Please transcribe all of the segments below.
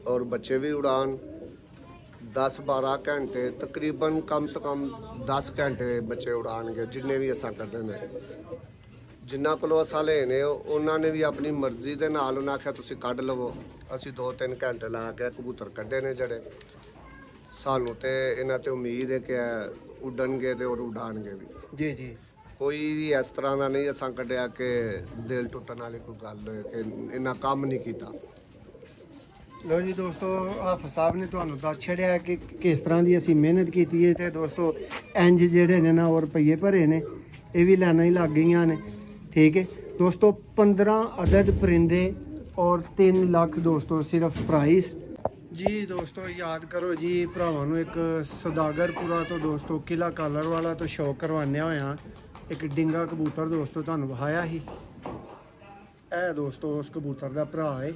और बच्चे भी उड़ान 10-12 घंटे तकरीबन कम से कम 10 घंटे बच्चे उड़ानगे जिन्ने भी असा करते हैं। जिन्ना कोलों असा लेने उन्होंने भी अपनी मर्जी के नाल उन्हें आख्या तुसी कढ़ लवो। असी 2-3 घंटे ला के कबूतर कढ़े ने जड़े सानू तो इन्हां ते उम्मीद है कि उड़नगे तो और उड़ानगे भी। जी जी कोई भी इस तरह का नहीं असा कढ़िया कि दिल टुटन वाली कोई गल होए कि इन्ना काम नहीं किया। लो जी दोस्तों, हाफिज साहब ने तुहानू दस छड़िया कि किस तरह की असी मेहनत की है। तो दोस्तों इंज जेडे ने ना और रुपये भरे ने ये भी लाइना ही लग गई ने। ठीक है दोस्तों, 15 अदद परिंदे और 3 लाख दोस्तों सिर्फ प्राइस। जी दोस्तों याद करो जी भरावां नू एक सौदागरपुरा तो दोस्तों किला कालर वाला तो शौक करवाने होया एक डिंगा कबूतर दोस्तों तुहानू विखाया ही। ए दोस्तों उस कबूतर का भरा है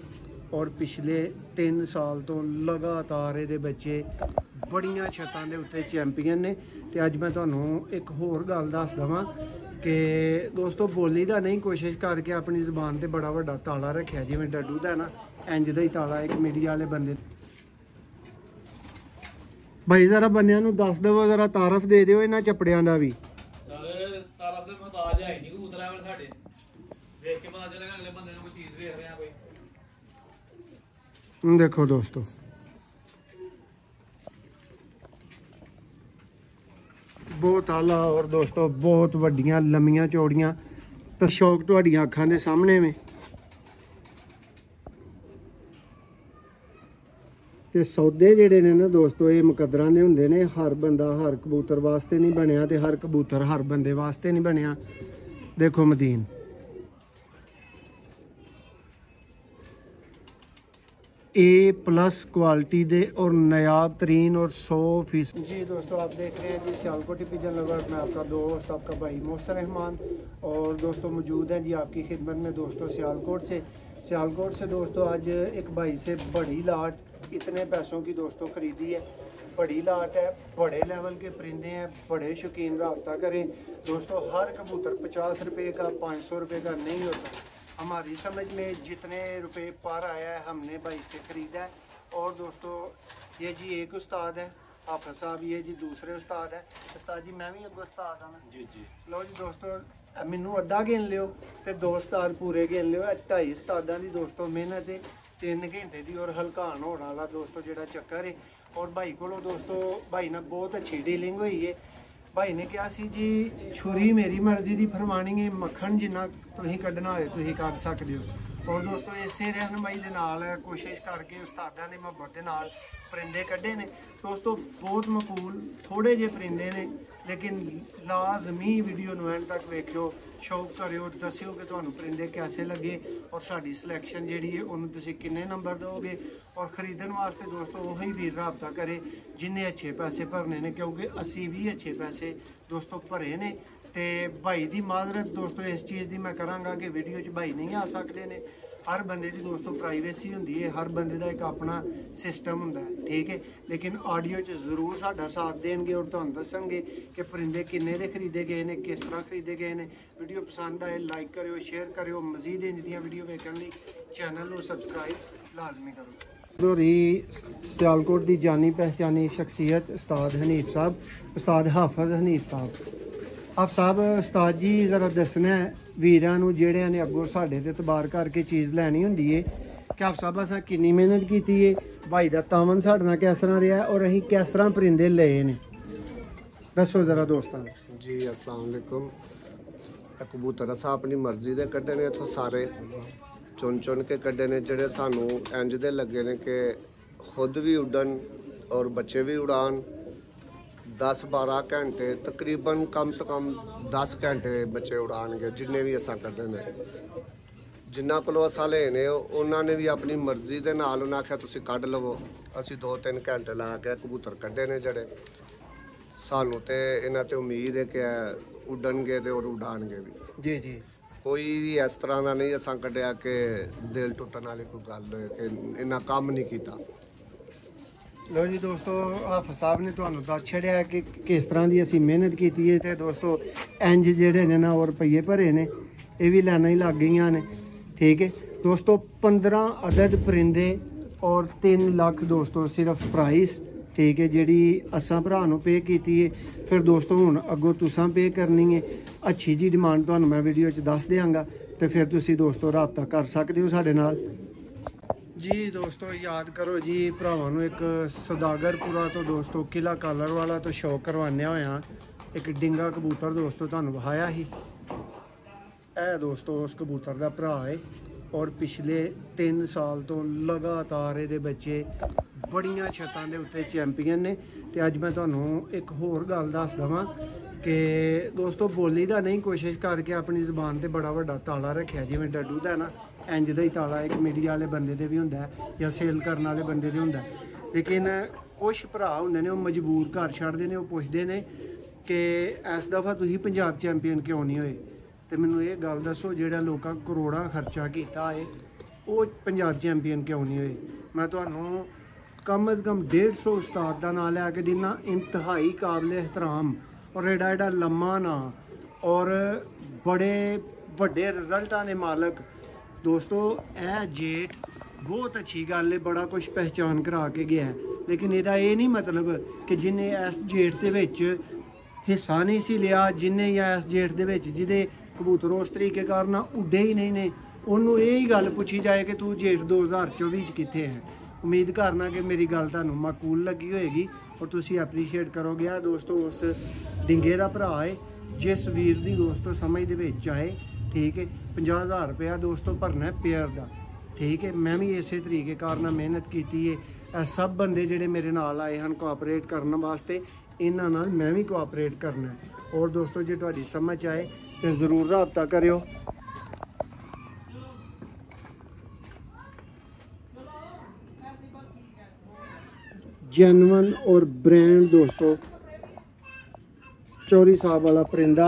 और पिछले 3 साल तो लगातार ये बच्चे बड़िया छत्तां दे उत्ते चैंपीयन ने। तो अज मैं तुहानू एक होर गल दस दवां कि दोस्तों बोली दा नहीं, कोशिश करके अपनी ज़बान ते बड़ा वड्डा ताला रखिया जिवें डड्डू दा ना इंज दा ही ताला एक मीडिया वाले बंदे। भाई जरा बंदियां नू दस दवो, जरा तारफ दे दिओ इन्हां चपड़ियां दा भी। देखो दोस्तों बहुत आला और दोस्तों बहुत वड्डियां लम्मियां चौड़ियां तो शौक तुहाडियां अखां दे सामने में। ते सौदे जेडे ने ना दोस्तों ये मुकद्दरां दे हुंदे ने। हर बंदा हर कबूतर वास्ते नहीं बनया ते हर कबूतर हर बंदे वास्ते नहीं बनया। देखो मदीन A+ क्वालिटी दे और नायाब तरीन और 100%। जी दोस्तों आप देख रहे हैं जी सियालकोटी पिजन लवर। मैं आपका दोस्त आपका भाई मोहसिन रहमान और दोस्तों मौजूद हैं जी आपकी खिदमत में दोस्तों सियालकोट से दोस्तों आज एक भाई से बड़ी लाट इतने पैसों की दोस्तों ख़रीदी है। बड़ी लाट है, बड़े लेवल के परिंदे हैं, बड़े शौकीन रब्ता करें दोस्तों। हर कबूतर 50 रुपये का 500 रुपये का नहीं होता। हमारी समझ में जितने रुपए पर आया है हमने भाई से ख़रीदा है। और दोस्तों ये जी एक उस्ताद है हाफिज साहब, ये जी दूसरे उस्ताद है। उस्ताद जी मैं भी अगो उस्ताद हाँ जी जी। लो जी दोस्तों मैनू अद्धा गिन लियो तो 2 उस्ताद पूरे गिन लियो। 2.5 उस्तादां दी दोस्तों मेहनत है 3 घंटे की और हलकान होने वाला दोस्तों जोड़ा चक्कर है। और भाई को दोस्तों भाई ने बहुत अच्छी डीलिंग हुई है। भाई ने कहा सी जी छुरी मेरी मर्जी की फरमानी है, मक्खन जिन्ना तुसीं कढ़ना होए तुसीं कढ़ सकदे हो। और दोस्तों इसे रहनुमाई दे नाल कोशिश करके उस्तादां दी मुहब्बत दे नाल परिंदे कढ़े ने दोस्तों। बहुत मकबूल थोड़े जे परिंदे ने लेकिन लाजमी वीडियो नूं एंड तक वेखियो, शौक करियो, दस्सियो कि तुहानूं परिंदे कैसे लगे और साडी सिलेक्शन जिहड़ी है उन्होंने तुसीं किन्ने नंबर दोगे। और खरीदण वास्ते दोस्तों वही वीर रब्ता करे जिन्हें अच्छे पैसे भरने ने, क्योंकि असी भी अच्छे पैसे दोस्तों भरे ने। ते भाई दी माजरत दोस्तों इस चीज़ की मैं करांगा कि वीडियो च भाई नहीं आ सकते ने। हर बंदे की दोस्तों प्राइवेसी होंदी है, हर बंदे का एक अपना सिस्टम होंदा है। ठीक है लेकिन ऑडियो च जरूर साडा साथ देंगे और तुहानूं दस्सणगे कि परिंदे किन्ने दे खरीदे गए ने, किस तरह खरीदे गए ने। वीडियो पसंद आए लाइक करियो, शेयर करियो। मजीद इंज दियां वीडियो वेखण लई चैनल को सबसक्राइब लाजमी करो। सियालकोट की जानी पहचानी शख्सियत उस्ताद हनीफ साहब, उस्ताद हाफिज हनीफ साहब। आप साहब उस्ताद जी ज़रा दसना है वीरां नूं जिहड़ियां ने अगों साडे ते तबार करके चीज़ लैनी हुंदी है कि आप साहब असां किन्नी मेहनत की है, भाई दा तावन साडे नाल किस तरह रहा और असीं किस तरह परिंदे लए ने, दसो ज़रा दोस्तां। जी अस्सलाम वालेकुम। कबूतर असां अपनी मर्जी दे कड्ढे ने, इत्थों सारे चुन चुन के कड्ढे ने जेह्ड़े सानू इंज दे लगे ने कि खुद भी उड्डन और बच्चे भी उड़ान। 10-12 घंटे तकरीबन कम से कम 10 घंटे बच्चे उड़ानगे जिन्ने भी असा करते हैं। जिन्ना कोलों असा लेने उन्होंने भी अपनी मर्जी के नाल उन्हें आख्या तुसीं कढ़ लवो। असी 2-3 घंटे ला के कबूतर कढ़े ने जड़े सानू तो इन्हां ते उम्मीद है कि उड्डनगे तो और उड़ानगे भी। जी जी कोई भी इस तरह का नहीं असा कढ़िया कि दिल टुटन वाली कोई गल होए कि इन्ना काम नहीं किया। लो जी दोस्तों हाफिज साहब ने तुहानू दस छड़िया कि किस तरह की असी मेहनत की है। तो दोस्तों इंज जेडे ने ना और रुपये भरे ने ये भी लाइना ही लग गई ने। ठीक है दोस्तों 15 अदद परिंदे और 3 लाख दोस्तों सिर्फ प्राइस, ठीक है, जी असा भरा पे की है। फिर दोस्तों हुण अगों तुसां पे करनी है। अच्छी जी डिमांड तुहानूं मैं वीडियो च दस देंगा, तो फिर तुसीं दोस्तों रबता कर सकते हो साडे नाल जी। दोस्तों याद करो जी, भरावां नूं एक सौदागरपुरा तो दोस्तों किला कालर वाला तो शौक करवाने होया एक डिंगा कबूतर दोस्तों तुहानूं वहाया ही। ए दोस्तों उस कबूतर दा भरा है और पिछले 3 साल तो लगातार ये बच्चे बड़ियां छतां दे उत्ते चैंपीयन ने। तो अज मैं तुहानूं एक होर गल दस दवां कि दोस्तों बोली दा नहीं, कोशिश करके अपनी ज़बान ते बड़ा वड्डा ताला रखिया जिवें डड्डू दा ना, इंज दा ही ताला एक मीडिया वाले बंदे दे भी हुंदा है या सेल करने वाले बंदे दे हुंदा है। लेकिन कुछ भरा हुंदे ने, मजबूर घर छड्डदे ने, पुछदे ने कि इस दफ़ा तुसीं पंजाब चैंपीयन क्यों नहीं होए। तो मैनूं ये गल दसो, जिहड़ा लोकां करोड़ां खर्चा कीता है वो पंजाब चैंपीयन क्यों नहीं होए। मैं तुहानूं कम अज़ कम 150 उस्ताद का नाम लैके दिना, इंतहाई काबिल एहतराम और एडा एडा लम्मा ना और बड़े वड्डे रिजल्टां ने मालक। दोस्तों ए जेठ बहुत अच्छी गल है, बड़ा कुछ पहचान करा के गया है। लेकिन ਇਹਦਾ ਇਹ नहीं मतलब कि जिन्हें इस जेठ ਦੇ ਵਿੱਚ हिस्सा नहीं सी लिया, जिन्हें या इस जेठ ਦੇ ਵਿੱਚ ਜਿਹਦੇ कबूतर उस तरीके कारण उड्डे ही नहीं ने, ਉਹਨੂੰ ਇਹ ਹੀ ਗੱਲ ਪੁੱਛੀ ਜਾਏ कि तू जेठ 2024 ਚ ਕਿੱਥੇ है। उम्मीद करना कि मेरी गल तुहानूं माकूल लगी होएगी और तुसीं एप्रीशिएट करोगे। आ दोस्तों उस डिंगे दा भरा है जिस वीर दी दोस्तों समझ दे विच आए, ठीक है। 50,000 रुपया दोस्तों भरना है पेयर का, ठीक है। मैं भी इस तरीके कारण मेहनत की है। सब बंदे जिहड़े मेरे नाल आए हैं कोआपरेट करने वास्ते, इन्हां नाल मैं भी कोआपरेट करना है। और दोस्तों जे तुहाडी समझ आए तो ज़रूर राबता करियो। जेन्युइन और ब्रांड दोस्तों चौरी साहब वाला परिंदा,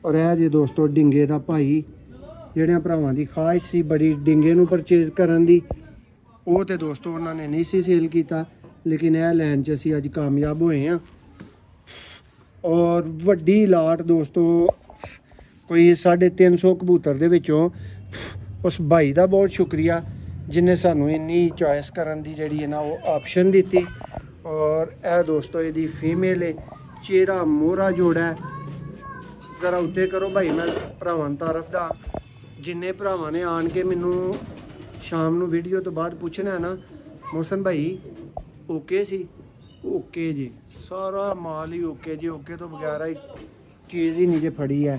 और है जी दोस्तों डिंगे दा भाई, जिहड़े भरावां दी ख्वाहिश सी बड़ी डिंगे नूं परचेज करन दी, वो तो दोस्तों उन्होंने नहीं सी सेल किया। लेकिन यह लैन च असीं अज कामयाब होए हैं। और वड्डी लाट दोस्तों कोई 350 कबूतर दे विचों उस भाई का बहुत शुक्रिया जिन्हें सानू इन्नी चॉइस करन दी जिहड़ी है ना वो ऑप्शन दी। और यह दोस्तों यदी फीमेल है, चेहरा मोहरा जोड़ा है। ज़रा उत्ते करो भाई, मैं भरावां तारफ दा जिन्ने भरावां ने आन के मैनू शाम नू वीडियो तो बाद पूछना है ना, मोहसन भाई ओके सी, ओके जी, सारा माल ही ओके जी, ओके तो बगैर चीज़ ही नहीं जे फड़ी है।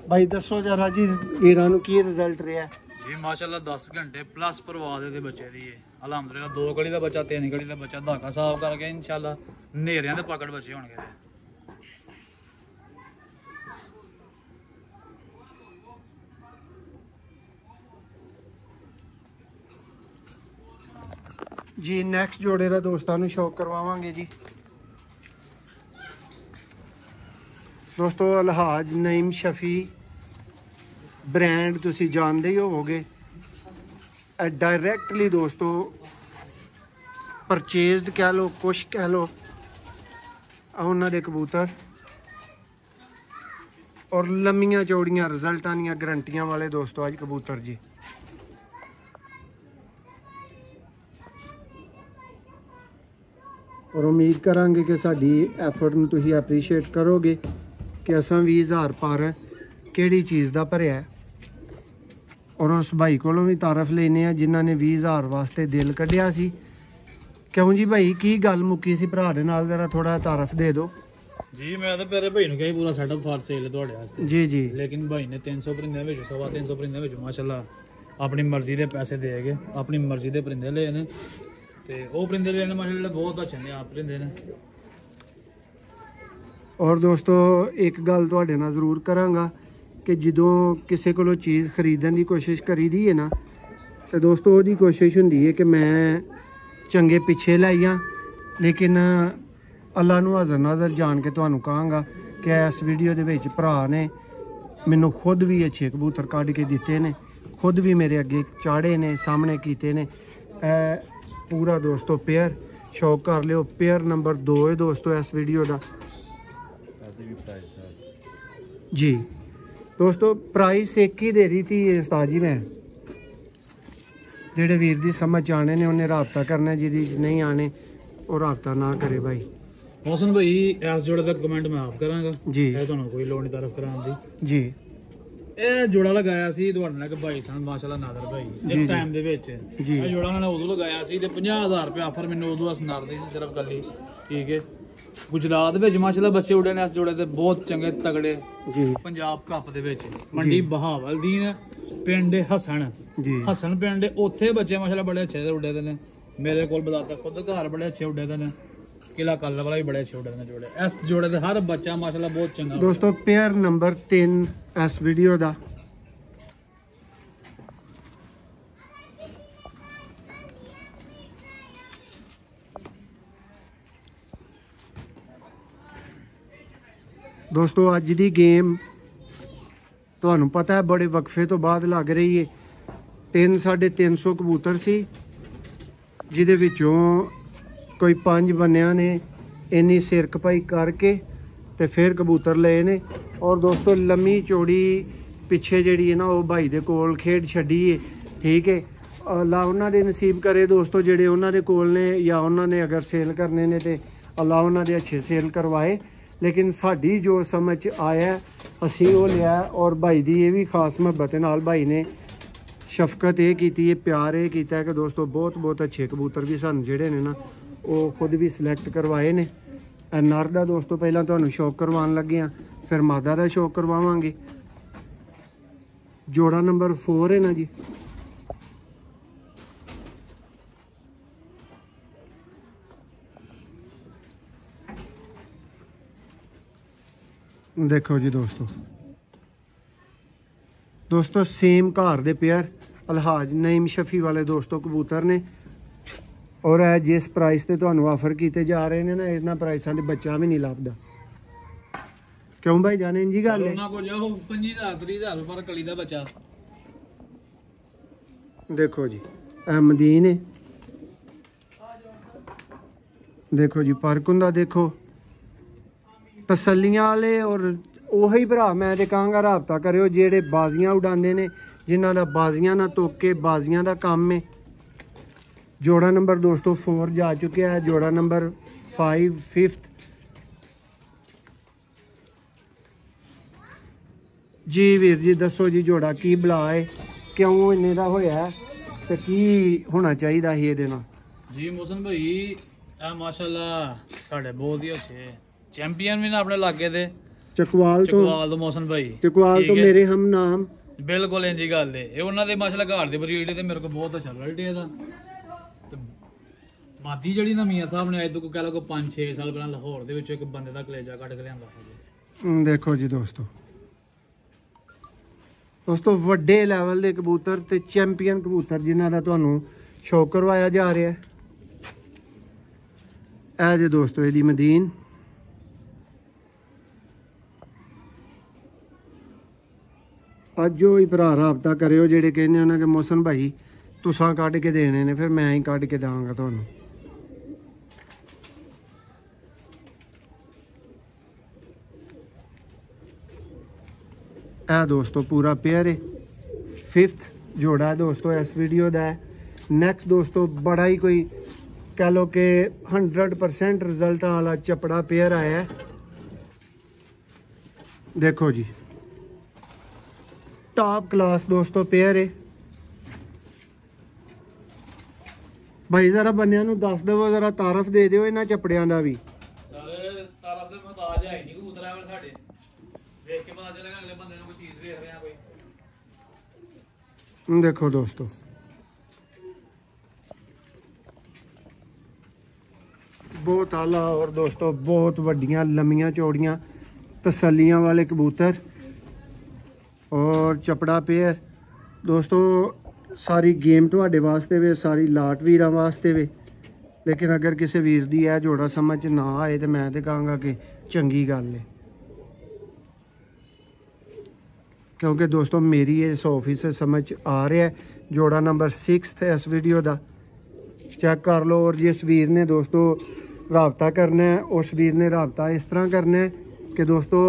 भाई दसो जरा जी वीरां नूं की रिजल्ट रहा जी। माशाल्लाह 10 घंटे प्लस परवाह दे बच्चे दी है। अलहमदुलिल्लाह 2 कड़ी का बच्चा, 3 कड़ी का बच्चा, धागा साफ करके इंशाल्लाह नेरियां दे पकड़ बच्चे होणगे। जी नैक्सट जोड़े का दोस्तों नूं शौक करवावांगे जी। दोस्तों अलहाज नईम शफी ब्रांड तुसी जानते ही होवोगे। डायरैक्टली दोस्तों परचेज्ड कह लो, कुछ कह लो, उन्होंने दे कबूतर और लम्मियां चौड़ियां रिजल्टां दियां गारंटियां वाले दोस्तों अज कबूतर जी। और उम्मीद करांगे कि साडी एफर्ट नूं तुसीं एप्रीशिएट करोगे कि असां 20,000 पर किहड़ी चीज़ दा भरिया है। और उस भाई कोलों भी तारफ लेने जिन्हां ने 20,000 वास्ते दिल कढ़िया सी। क्यों जी भाई की गल मुक्की सी भरा दे नाल, जरा थोड़ा तारफ दे दो जी। मैं तो मेरे भाई नूं कही पूरा सेटअप फॉर सेल है तुहाडे वास्ते जी जी। लेकिन भाई ने 300 परिंदे विच 350 परिंदे विच माशाल्लाह अपनी मर्जी दे पैसे दे के अपनी मर्जी दे परिंदे ले ने, ते वो परिंदे लेने माशाल्लाह बहुत अच्छे ने आप परिंदे ने। और दोस्तों एक गल तुहाडे नाल जरूर करांगा कि जदों किसी कोलों चीज़ खरीदण की कोशिश करी दी है ना, तो दोस्तों वो कोशिश हुंदी है कि मैं चंगे पिछे लाइया। लेकिन अल्लाह नूं हाज़र नाज़र जान के तुहानूं कहांगा कि इस वीडियो दे विच भरा ने मैनूं खुद भी अच्छे कबूतर कढ के दिते ने, खुद भी मेरे अगे चाढ़े ने, सामने कीते ने। पूरा दोस्तों पेयर शौक कर लियो। पेयर नंबर 2 है दोस्तों इस वीडियो का जी। दोस्तों प्राइस एक ही दे रही थी उस्ताद जी मैं, जेड़े वीर दी समझ आने ने उन्हें राबता करना, जिदी नहीं आने और राबता ना करे भाई। मोहसन भाई इस जोड़े का कमेंट मैं आप करांगा जी, ਇਹ ਤੁਹਾਨੂੰ ਕੋਈ ਲੋੜ ਨਹੀਂ ਤਾਰਫ ਕਰਾਉਣ ਦੀ जी। ਇਹ ਜੋੜਾ ਲਗਾਇਆ ਸੀ ਤੁਹਾਡੇ ਨਾਲ ਕਿ ਭਾਈ ਸਨ ਮਾਸ਼ਾਅੱਲਾ ਨਾਦਰ ਭਾਈ ਇੱਕ ਟਾਈਮ ਦੇ ਵਿੱਚ ਜੀ। ਇਹ ਜੋੜਾ ਉਹਨਾਂ ਨੇ ਉਦੋਂ ਲਗਾਇਆ ਸੀ ਤੇ 50000 ਰੁਪਏ ਆਫਰ ਮੈਨੂੰ ਉਦੋਂ ਸੁਣਾਰਦੇ ਸੀ ਸਿਰਫ ਕੱਲੀ। ਠੀਕ ਹੈ, ਗੁਜਰਾਤ ਵਿੱਚ ਮਾਸ਼ਾਅੱਲਾ ਬੱਚੇ ਉੱਡੇ ਨੇ ਇਸ ਜੋੜੇ ਤੇ ਬਹੁਤ ਚੰਗੇ ਤਗੜੇ ਜੀ। ਪੰਜਾਬ ਕੱਪ ਦੇ ਵਿੱਚ ਮੰਡੀ ਬਹਾਵਲਦੀਨ ਪਿੰਡ ਹਸਨ ਜੀ ਹਸਨ ਪਿੰਡ ਉੱਥੇ ਬੱਚੇ ਮਾਸ਼ਾਅੱਲਾ ਬੜੇ ਅੱਛੇ ਉੱਡੇ ਦੇ ਨੇ। ਮੇਰੇ ਕੋਲ ਬਤਾਤਾ ਖੁਦ ਘਰ ਬੜੇ ਅੱਛੇ ਉੱਡੇ ਦੇ ਨੇ। ਕਿਲਾ ਕਲਰ ਵਾਲਾ ਵੀ ਬੜੇ ਅੱਛੇ ਉੱਡੇ ਨੇ ਜੋੜੇ। ਇਸ ਜੋੜੇ ਦੇ ਹਰ ਬੱਚਾ ਮਾਸ਼ਾਅੱਲਾ ਬਹੁਤ ਚੰਗਾ। दोस्तों पेयर नंबर 3 इस वीडियो का दोस्तों अज दी गेम ਤੁਹਾਨੂੰ ਪਤਾ ਹੈ बड़े वक्फे तो बाद लग रही है। 300-350 कबूतर सी ਜਿਹਦੇ ਵਿੱਚੋਂ ਕੋਈ 5 ਬੰਨਿਆਂ ਨੇ ਇੰਨੀ ਸਿਰ ਖਪਾਈ ਕਰਕੇ ਤੇ ਫਿਰ ਕਬੂਤਰ ਲਏ ਨੇ। ਔਰ ਦੋਸਤੋ ਲੰਮੀ ਚੌੜੀ ਪਿੱਛੇ ਜਿਹੜੀ ਹੈ ਨਾ ਉਹ ਭਾਈ ਦੇ ਕੋਲ ਖੇਡ ਛੱਡੀ ਹੈ। ਠੀਕ ਹੈ, ਅੱਲਾ ਉਹਨਾਂ ਦੇ ਨਸੀਬ ਕਰੇ ਦੋਸਤੋ ਜਿਹੜੇ ਉਹਨਾਂ ਦੇ ਕੋਲ ਨੇ, ਜਾਂ ਉਹਨਾਂ ਨੇ ਅਗਰ ਸੇਲ ਕਰਨੇ ਨੇ ਤੇ ਅੱਲਾ ਉਹਨਾਂ ਦੇ ਅੱਛੇ ਸੇਲ ਕਰਵਾਏ। ਲੇਕਿਨ ਸਾਡੀ ਜੋ ਸਮਝ ਆਇਆ ਅਸੀਂ ਉਹ ਲਿਆ। ਔਰ ਭਾਈ ਦੀ ਇਹ ਵੀ ਖਾਸ ਮੁਹੱਬਤ ਨਾਲ ਭਾਈ ਨੇ ਸ਼ਫਕਤ ਇਹ ਕੀਤੀ ਹੈ, ਪਿਆਰ ਇਹ ਕੀਤਾ ਹੈ ਕਿ ਦੋਸਤੋ ਬਹੁਤ ਅੱਛੇ ਕਬੂਤਰ ਵੀ ਸਾਨੂੰ ਜਿਹੜੇ ਨੇ ਨਾ ਉਹ ਖੁਦ ਵੀ ਸਿਲੈਕਟ ਕਰਵਾਏ ਨੇ। ਨਰ ਦਾ ਦੋਸਤੋ ਪਹਿਲਾਂ ਤੁਹਾਨੂੰ ਸ਼ੌਕ ਕਰਵਾਉਣ ਲੱਗੇ ਆ, ਫਿਰ ਮਾਦਾ ਦਾ ਸ਼ੌਕ ਕਰਵਾਵਾਂਗੇ। ਜੋੜਾ ਨੰਬਰ 4 ਹੈ ਨਾ ਜੀ। देखो जी दोस्तों सेम घर दे पेयर अलहाज नईम शफी वाले दोस्तों कबूतर ने। और जिस प्राइस ते तुहानू ऑफर किए जा रहे हैं ना, इन्हां प्राइसां ते बच्चा भी नहीं लभदा। क्यों भाई जाने जी गल है। को जाओ 25,000-30,000 पर कली दा बच्चा। देखो जी अहमदीन है, देखो जी परकुंदा, देखो तसलियां वाले। और ਉਹੀ ਭਰਾ ਮੈਂ ਤੇ ਕਹਾਂਗਾ ਰਾਬਤਾ ਕਰਿਓ ਜਿਹੜੇ ਬਾਜ਼ੀਆਂ ਉਡਾਉਂਦੇ ਨੇ, ਜਿਨ੍ਹਾਂ ਦਾ ਬਾਜ਼ੀਆਂ ਨਾਲ ਤੋਕੇ ਬਾਜ਼ੀਆਂ ਦਾ ਕੰਮ ਹੈ। ਜੋੜਾ ਨੰਬਰ ਦੋਸਤੋ 4 ਜਾ ਚੁੱਕਿਆ ਹੈ। ਜੋੜਾ ਨੰਬਰ 5 ਜੀ ਵੀਰ ਜੀ ਦੱਸੋ ਜੀ ਜੋੜਾ ਕੀ ਬਲਾ ਹੈ, ਕਿਉਂ ਇੰਨੇ ਦਾ ਹੋਇਆ ਤੇ ਕੀ ਹੋਣਾ ਚਾਹੀਦਾ ਸੀ ਇਹਦੇ ਨਾਲ। ਜੀ ਮੋਹਸਨ ਭਾਈ ਇਹ ਮਾਸ਼ਾਅੱਲਾ ਸਾਡੇ ਬਹੁਤ ਹੀ ਅੱਛੇ ਚੈਂਪੀਅਨ ਵੀ ਨੇ ਆਪਣੇ ਇਲਾਕੇ ਦੇ। ਚਕਵਾਲ ਤੋਂ ਮੋਹਸਨ ਭਾਈ ਚਕਵਾਲ ਤੋਂ ਮੇਰੇ ਹਮ ਨਾਮ ਬਿਲਕੁਲ ਇੰਜੀ ਗੱਲ ਹੈ। ਇਹ ਉਹਨਾਂ ਦੇ ਮਾਸ਼ਾਅੱਲਾ ਘਰ ਦੇ ਬਰੀਡ ਤੇ ਮੇਰੇ ਕੋਲ ਬਹੁਤ ਅੱਛਾ ਰਿਜ਼ਲਟ ਹੈ ਇਹਦਾ। ਤੇ ਮਾਦੀ ਜਿਹੜੀ ਨਾ ਮੀਆਂ ਸਾਹਿਬ ਨੇ ਅੱਜ ਤੋਂ ਕਹਿ ਲਓ 5-6 ਸਾਲ ਪਹਿਲਾਂ ਲਾਹੌਰ ਦੇ ਵਿੱਚ ਇੱਕ ਬੰਦੇ ਦਾ ਕਲੇਜਾ ਕੱਢ ਕੇ ਲਿਆਂਦਾ ਸੀ। ਦੇਖੋ ਜੀ ਦੋਸਤੋ ਵੱਡੇ ਲੈਵਲ ਦੇ ਕਬੂਤਰ ਤੇ ਚੈਂਪੀਅਨ ਕਬੂਤਰ ਜਿਨ੍ਹਾਂ ਦਾ ਤੁਹਾਨੂੰ ਸ਼ੌਕ ਕਰਵਾਇਆ ਜਾ ਰਿਹਾ ਹੈ। ਇਹ ਜੇ ਦੋਸਤੋ ਇਹਦੀ ਮਦੀਨ। ਅੱਜ ਜੋ ਹੀ ਭਰਾ ਰਾਬਤਾ ਕਰਿਓ ਜਿਹੜੇ ਕਹਿੰਦੇ ਉਹਨਾਂ ਕਿ ਮੋਹਸਨ ਭਾਈ ਤੁਸਾਂ ਕੱਢ ਕੇ ਦੇਣੇ ਨੇ, ਫਿਰ ਮੈਂ ਹੀ ਕੱਢ ਕੇ ਦਾਂਗਾ ਤੁਹਾਨੂੰ। ਇਹ ਦੋਸਤੋ ਪੂਰਾ पेयर है। 5th जोड़ा है दोस्तों इस वीडियो का है। नैक्सट दोस्तों बड़ा ही कोई कह लो कि 100% रिजल्ट वाला चपड़ा पेयर आया है। देखो जी टॉप क्लास दोस्तों पेयर है। भाई जरा बनिया नूं दस दवो, जरा तारफ दे दिओ इन्हां चपड़ियां दा भी। ਸਾਰੇ ਤਾਰਫ ਦੇ ਮੁਹਤਾਜ ਹੈ ਨਹੀਂ ਕਬੂਤਰ ਵਾਲੇ ਸਾਡੇ। ਦੇਖ ਕੇ ਪਤਾ ਚੱਲੇਗਾ ਅਗਲੇ ਬੰਦੇ ਨੂੰ ਕੋਈ ਚੀਜ਼ ਵੇਖ ਰਿਹਾ ਕੋਈ। देखो दोस्तों बहुत आला और दोस्तों बहुत वड्डियां लम्मियां चौड़ियां तसलियां वाले कबूतर और चपड़ा पेयर। दोस्तों सारी गेम तुहाडे वास्ते वे, सारी लाट वीरां वास्ते वे। लेकिन अगर किसी वीर दी है जोड़ा समझ ना आए तो मैं तो कहांगा कि चंगी गल है, क्योंकि दोस्तों मेरी ये 100% समझ आ रहा है। जोड़ा नंबर 6 है इस वीडियो का। चेक कर लो। और जिस वीर ने दोस्तों रबता करना है उस वीर ने रबता इस तरह करना है कि दोस्तों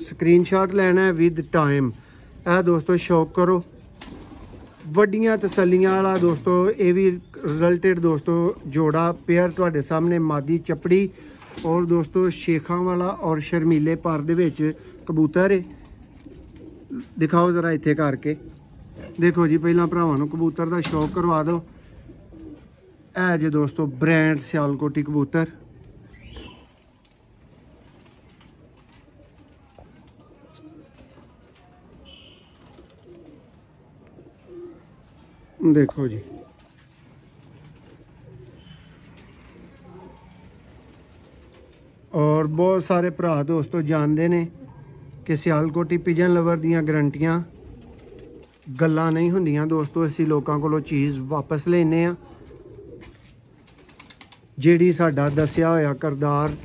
स्क्रीनशॉट लेना है विद टाइम। ਇਹ दोस्तों शौक करो ਵੱਡੀਆਂ ਤਸੱਲੀਆਂ ਵਾਲਾ दोस्तों ਇਹ ਵੀ ਰਿਜ਼ਲਟਡ दोस्तों जोड़ा पेयर ਤੁਹਾਡੇ सामने मादी चपड़ी और दोस्तों शेखां वाला और शर्मीले पर ਦੇ ਵਿੱਚ कबूतर है। दिखाओ जरा ਇੱਥੇ करके देखो जी। ਪਹਿਲਾਂ ਭਰਾਵਾਂ ਨੂੰ कबूतर ਦਾ शौक करवा दो। ਇਹ ਜੇ दोस्तों ब्रांड सियालकोटी कबूतर। देखो जी और बहुत सारे भरा दोस्तों जानते ने कि सियालकोटी पिजन लवर दियां गारंटियां गल्लां नहीं हुंदियां दोस्तों। असीं लोकां कोलों चीज़ वापस लेने आ। जिहड़ी साडा दस्सिया होया करदार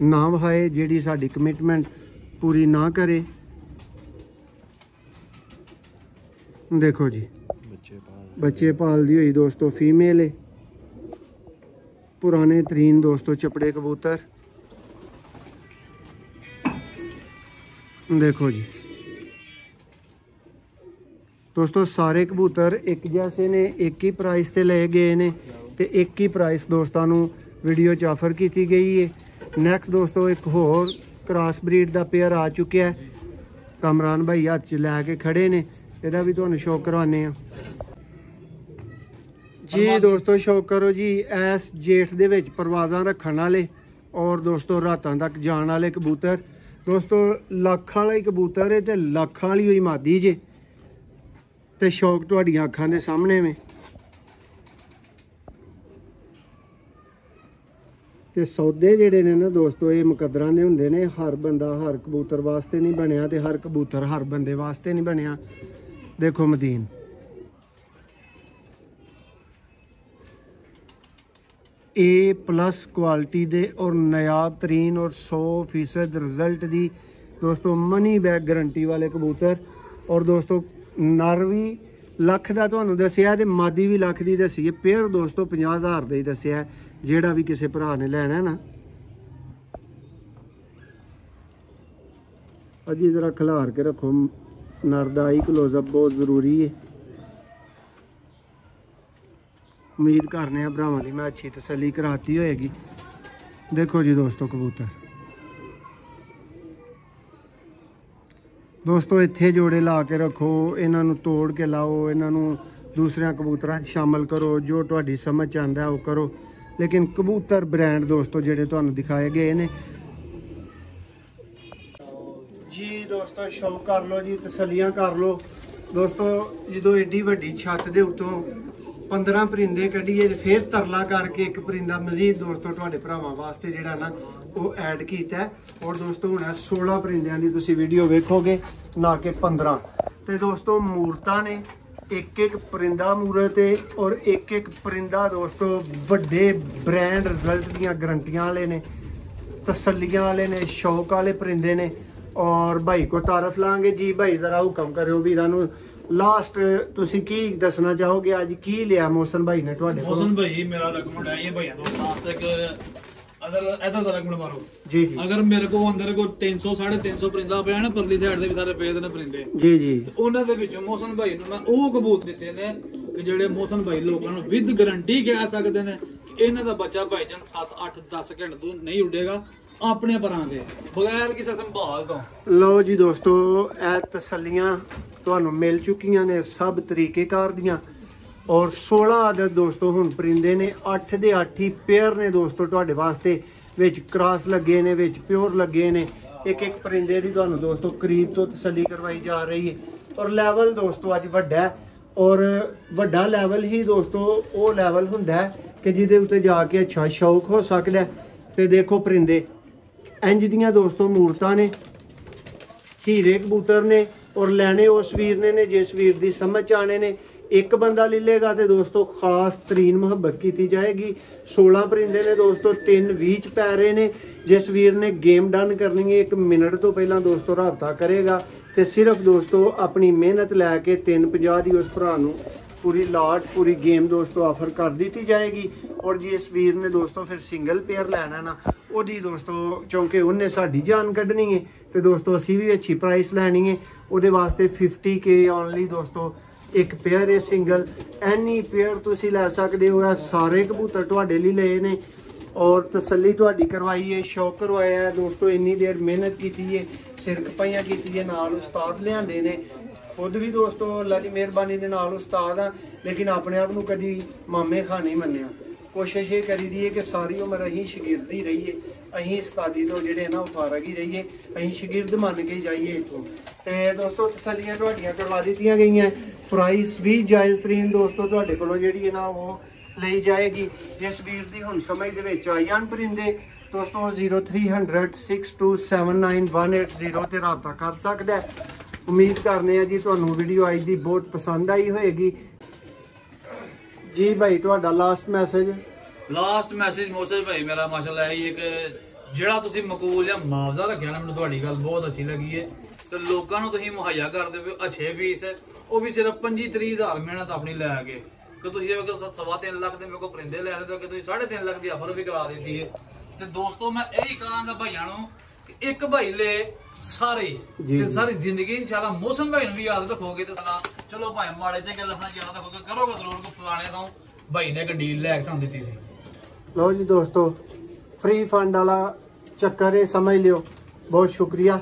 ना वहाए, जिहड़ी साडी कमिटमेंट पूरी ना करे। देखो जी बच्चे पाल दी हुई दोस्तों फीमेल है। पुराने तरीन दोस्तों चपड़े कबूतर। देखो जी दोस्तों सारे कबूतर एक जैसे ने, एक ही प्राइस ते ले गए ने ते एक ही प्राइस दोस्तों नू वीडियो च ऑफर की गई है। नैक्सट दोस्तों एक होर क्रॉस ब्रीड का पेयर आ चुका है। कमरान भाई हाथ च लैके खड़े ने, ਇਹਦਾ भी तुहानू शौक करवाने हैं जी दोस्तों। शौक करो जी ऐस जेठ दे विच परवाज़ां रखण वाले और दोस्तों रातां तक जाण वाले कबूतर। दोस्तों लख वाला ही कबूतर है तो लख वाली हुई मादी जे ते शौक तुहाडीआं अखां दे सामने में। ते सौदे जिहड़े ने ना दोस्तों ये मुकद्दरां दे हुंदे ने। हर बंदा हर कबूतर वास्ते नहीं बनया ते हर कबूतर हर बंदे वास्ते नहीं बनया। देखो मदीन A+ क्वालिटी दे और नायाब तरीन और 100% रिजल्ट दी दोस्तों मनी बैग गारंटी वाले कबूतर। और दोस्तों नर भी लख का तुहानू दस्सिया ते मादी भी लख की दसी है। पेयर दोस्तों 50,000 का ही दस्सिया है। जेड़ा भी किसी भरा ने लेना है ना अजी जरा खिलार के रखो। नर दा आई क्लोजअप बहुत जरूरी है। उम्मीद करने भरावां दी मैं अच्छी तसल्ली कराती होएगी। देखो जी दोस्तों कबूतर दोस्तों इत्थे जोड़े ला के रखो, इन्हां नूं तोड़ के लाओ, इन्हां नूं दूसरे कबूतरां शामिल करो, जो तुहाडी समझ आंदा है वो करो। लेकिन कबूतर ब्रांड दोस्तों जेडे तुहानू दिखाए गए ने जी दोस्तों शौक कर लो जी, तसलियां कर लो दोस्तों। जो एडी वड्डी छत दे उत्तों 15 परिंदे कढ़िए फिर तरला करके एक परिंदा मजीद दोस्तों तुहाडे भरावां वास्ते जेड़ा ना वो ऐड कीता है। और दोस्तों हुण 16 परिंदियां दी तुसीं वीडियो वेखोगे ना कि 15। ते दोस्तों मूरतां ने एक एक परिंदा मूरत है और एक एक परिंदा दोस्तों वड्डे ब्रांड रिजल्ट दियां गारंटियां वाले ने, तसल्लियां वाले ने, शौक वाले परिंदे ने। और भाई को तारफ लांगे जी। भाई जरा हुक्म करो वीरां नूं लास्ट तुसी की दसना चाहोगे आज की लिया मोहसन भाई ने तुहाडे कोल? मोहसन भाई मेरा रकमंड है ये भैया दोस्तों आज तक अगर ऐसा तो रकमंड मारो जी जी। अगर मेरे को अंदर को 300 350 परिंदा पे ना परली साइड दे भी सारे पे ने परिंदे जी जी। ਉਹਨਾਂ ਦੇ ਵਿੱਚੋਂ ਮੋਹਸਨ ਭਾਈ ਨੂੰ ਮੈਂ ਉਹ ਕਬੂਤ ਦਿੱਤੇ ਨੇ ਕਿ ਜਿਹੜੇ ਮੋਹਸਨ ਭਾਈ ਲੋਕਾਂ ਨੂੰ ਵਿਦ ਗਾਰੰਟੀ ਕਹਿ ਸਕਦੇ ਨੇ ਇਹਨਾਂ ਦਾ ਬੱਚਾ ਭਾਈਜਾਨ 7 8 10 ਘੰਟੇ ਤੋਂ ਨਹੀਂ ਉੱਡੇਗਾ ਆਪਣੇ ਪਰਾਂ ਦੇ ਬਗੈਰ ਕਿਸੇ ਸੰਭਾਲ ਤੋਂ। ਲਓ ਜੀ ਦੋਸਤੋ ਇਹ ਤਸੱਲੀਆਂ ਤੁਹਾਨੂੰ ਮਿਲ ਚੁੱਕੀਆਂ ਨੇ ਸਭ ਤਰੀਕੇਕਾਰ ਦੀਆਂ। और 16 आदत दोस्तों हुण परिंदे ने 8 दे 8 ही पेयर ने दोस्तों तुहाडे वास्ते विच क्रॉस लगे ने विच प्योर लगे ने। एक एक परिंदे दी तुहानू दोस्तों करीब तो तसल्ली करवाई जा रही है। और लैवल दोस्तों अज वड्डा है और वड्डा लैवल ही दोस्तों वो लैवल हुंदा है कि जिहदे उत्ते जाके अच्छा शौक हो सकदा है। ते देखो परिंदे इंज दियां दोस्तों मूरतां ने, हीरे कबूतर ने और लैने उस वीर ने जिस वीर दी समझ आने ने। एक बंदा ले लेगा तो दोस्तों खास तरीन मुहब्बत की जाएगी। 16 परिंदे ने दोस्तों 3 20 पैरे ने। जिस वीर ने गेम डन करनी है 1 मिनट तो पहला दोस्तों रबता करेगा तो सिर्फ दोस्तों अपनी मेहनत लैके 350 की उस भरा नूं पूरी लाट पूरी गेम दोस्तों ऑफर कर दी जाएगी। और जिस वीर ने दोस्तों फिर सिंगल पेयर लेना ना ਉਹਦੀ ਦੋਸਤੋ ਕਿਉਂਕਿ ਉਹਨੇ ਸਾਡੀ ਜਾਨ ਕੱਢਣੀ ਹੈ ਤੇ ਦੋਸਤੋ ਅਸੀਂ ਵੀ ਅੱਛੀ ਪ੍ਰਾਈਸ ਲੈਣੀ ਹੈ ਉਹਦੇ ਵਾਸਤੇ 50k ਓਨਲੀ ਦੋਸਤੋ ਇੱਕ ਪੇਅਰ ਹੈ ਸਿੰਗਲ ਐਨੀ ਪੇਅਰ ਤੁਸੀਂ ਲੈ ਸਕਦੇ ਹੋ। ਸਾਰੇ ਕਬੂਤਰ ਤੁਹਾਡੇ ਲਈ ਲਏ ਨੇ ਔਰ ਤਸੱਲੀ ਤੁਹਾਡੀ ਕਰਵਾਈ ਹੈ ਸ਼ੌਕ ਕਰਵਾਇਆ ਹੈ ਦੋਸਤੋ। ਇੰਨੀ ਦੇਰ ਮਿਹਨਤ ਕੀਤੀ ਹੈ ਸਿਰ ਖਪਾਈਆਂ ਕੀਤੀ ਹੈ ਨਾਲ ਉਸਤਾਦ ਲਿਆਂਦੇ ਨੇ खुद भी दोस्तों अल्लाह की मेहरबानी के नाल उस्ताद हाँ लेकिन अपने आप को कभी मामे खा नहीं मन्निया। कोशिश ये करी दी है कि सारी उम्र अं शगिर्द ही रहीए अं उस्तादी तो जोड़े ना फारग ही रहीए अं शगिर्द मन के जाइए इतों। तो दोस्तों तसलियां तुहाडियां करवा दी गई हैं प्राइस भी जायज़ तरीन दोस्तों तुहाडे कोलों जिहड़ी है ना वो ली जाएगी। जिस वीर की हुण समझ दे विच आई जान परिंदे दोस्तों 0300 6279 ते राबता कर सकदा है। उम्मीद करने जी तुहानू वीडियो आज दी बहुत पसंद आई होएगी जी। भाई तुहाडा लास्ट मैसेज मोहसिन भाई मेरा माशाल्लाह है कि ਜਿਹੜਾ ਤੁਸੀਂ ਮਕਬੂਲ ਜਾਂ ਮੁਆਵਜ਼ਾ ਰੱਖਿਆ ਨਾ ਮੈਨੂੰ ਤੁਹਾਡੀ ਗੱਲ ਬਹੁਤ ਅੱਛੀ ਲੱਗੀ ਹੈ ਤੇ ਲੋਕਾਂ ਨੂੰ ਤੁਸੀਂ ਮੁਹੱਈਆ ਕਰਦੇ ਹੋ ਅੱਛੇ ਫੀਸ ਉਹ ਵੀ ਸਿਰਫ 25-30 ਮਿਹਨਤ ਆਪਣੀ ਲੈ ਕੇ ਕਿ ਤੁਸੀਂ ਜੇ 3.5 ਲੱਖ ਦੇ ਮੇਰੇ ਕੋਲ ਪਰਿੰਦੇ ਲੈ ਰਹੇ ਹੋ ਕਿ ਤੁਸੀਂ 3.5 ਲੱਖ ਦੀ ਆਫਰ ਵੀ ਕਰਾ ਦਿੱਤੀ ਹੈ। ਤੇ ਦੋਸਤੋ ਮੈਂ ਇਹੀ ਕਹਾਂਗਾ ਭਾਈਆਂ ਨੂੰ ਕਿ ਇੱਕ ਭਾਈ ਲੈ ਸਾਰੇ ਤੇ ਸਾਰੀ ਜ਼ਿੰਦਗੀ ਇਨਸ਼ਾਅੱਲਾ ਮੌਸਮ ਭਾਈ ਨੂੰ ਵੀ ਯਾਦ ਰੱਖੋਗੇ ਤੇ ਚਲੋ ਭਾਈ ਮਾੜੇ ਚੰਗੇ ਲਫ਼ਜ਼ਾਂ ਯਾਦ ਰੱਖੋਗੇ ਕਰੋਗੇ ਜ਼ਰੂਰ ਕੋ ਫਲਾਣੇ ਤੋਂ ਭਾਈ ਨੇ ਇੱਕ ਡੀਲ ਲੈ ਕੇ ਤੁਹਾਨੂੰ ਦਿੱਤੀ ਸੀ। लो जी दोस्तों फ्री फंड वाला चक्कर है समझ लियो। बहुत शुक्रिया।